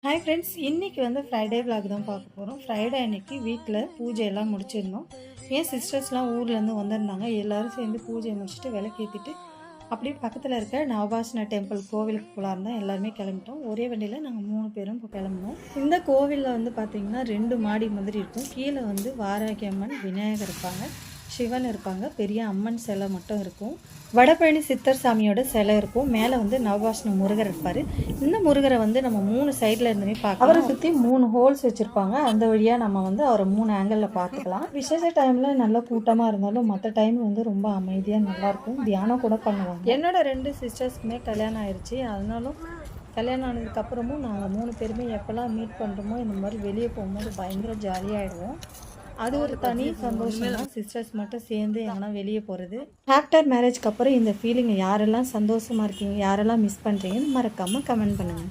Hi friends, இன்றைக்கி வந்து Friday vlog தான் பார்க்க போகிறோம். ஃப்ரைடே அன்றைக்கி வீட்டில் பூஜையெல்லாம் முடிச்சிருந்தோம். என் சிஸ்டர்ஸ்லாம் ஊர்லேருந்து வந்திருந்தாங்க. எல்லோரும் சேர்ந்து பூஜையை முடிச்சுட்டு விளக்கேற்றிட்டு அப்படியே பக்கத்தில் இருக்க நவபாஷண டெம்பிள் கோவிலுக்கு போகலான்னு தான் எல்லாருமே கிளம்பிட்டோம். ஒரே வண்டியில் நாங்கள் 3 பேரும் இப்போ கிளம்புனோம். இந்த கோவிலில் வந்து பார்த்திங்கன்னா 2 மாடி மாதிரி இருக்கும். கீழே வந்து வாராகி அம்மன், விநாயகர் இருப்பாங்க, சிவன் இருப்பாங்க, பெரிய அம்மன் சிலை மட்டும் இருக்கும். வடபழனி சித்தர் சாமியோட சிலை இருக்கும். மேலே வந்து நவபாஷண முருகர் இருப்பார். இந்த முருகரை வந்து நம்ம 3 சைடில் இருந்துமே பார்க்கலாம். அவரை சுற்றி 3 ஹோல்ஸ் வச்சுருப்பாங்க. அந்த வழியாக நம்ம வந்து அவரை 3 ஆங்கிளில் பார்த்துக்கலாம். விசேஷ டைமில் நல்ல கூட்டமாக இருந்தாலும் மற்ற டைம் வந்து ரொம்ப அமைதியாக நல்லாயிருக்கும். தியானம் கூட பண்ணுவாங்க. என்னோட 2 சிஸ்டர்ஸ்க்குமே கல்யாணம் ஆயிடுச்சு. அதனாலும் கல்யாணம் ஆனதுக்கப்புறமும் நாங்கள் 3 பேருமே எப்போல்லாம் மீட் பண்ணுறோமோ இந்த மாதிரி வெளியே போகும்போது பயங்கர ஜாலியாகிடுவோம். அது ஒரு தனி சந்தோஷம் தான். சிஸ்டர்ஸ் மட்டும் சேர்ந்து எங்கன்னா வெளியே போகிறது. ஆஃப்டர் மேரேஜ்க்கு அப்புறம் இந்த ஃபீலிங்கை யாரெல்லாம் சந்தோஷமாக இருக்கீங்க, யாரெல்லாம் மிஸ் பண்ணுறீங்கன்னு மறக்காமல் கமெண்ட் பண்ணுங்கள்.